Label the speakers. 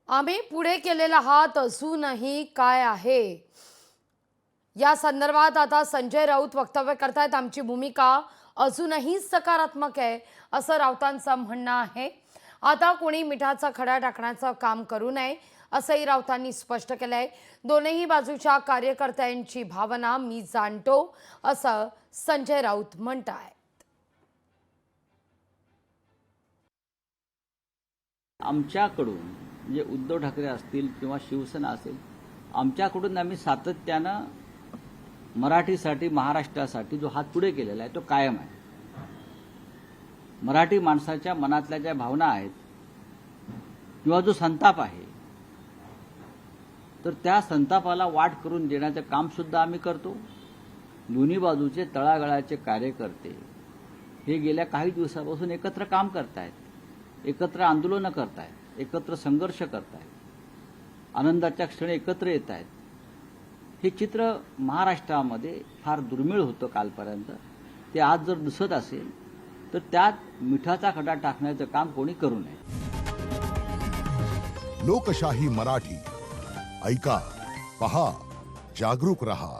Speaker 1: आम्ही पुढे केलेला हात असूनही काय आहे या संदर्भात आता संजय राऊत वक्तव्य करतायत। आमची भूमिका अजूनही सकारात्मक आहे असं राऊतांचं म्हणणं आहे। आता कोणी मिठाचा खडा टाकण्याचं काम करू नये असंही राऊतांनी स्पष्ट केलंय। दोन्ही बाजूच्या कार्यकर्त्यांची भावना मी जाणतो असं संजय राऊत म्हणतायत।
Speaker 2: आमच्याकडून म्हणजे उद्धव ठाकरे असतील किंवा शिवसेना असेल, आमच्याकडून आम्ही सातत्यानं मराठीसाठी, महाराष्ट्रासाठी जो हात पुढे केलेला आहे तो कायम आहे। मराठी माणसाच्या मनातल्या ज्या भावना आहेत किंवा जो संताप आहे, तर त्या संतापाला वाट करून देण्याचं काम सुद्धा आम्ही करतो। दोन्ही बाजूचे तळागाळाचे कार्यकर्ते हे गेल्या काही दिवसापासून एकत्र काम करतायत, एकत्र आंदोलनं करतायत, एकत्र संघर्ष करतायत, आनंदाच्या क्षणी एकत्र येत आहेत। हे चित्र महाराष्ट्रामध्ये फार दुर्मिळ होतं कालपर्यंत। ते आज जर दिसत असेल तर त्यात मिठाचा खडा टाकण्याचं काम कोणी करू नये।
Speaker 3: लोकशाही मराठी ऐका, पहा, जागरूक रहा।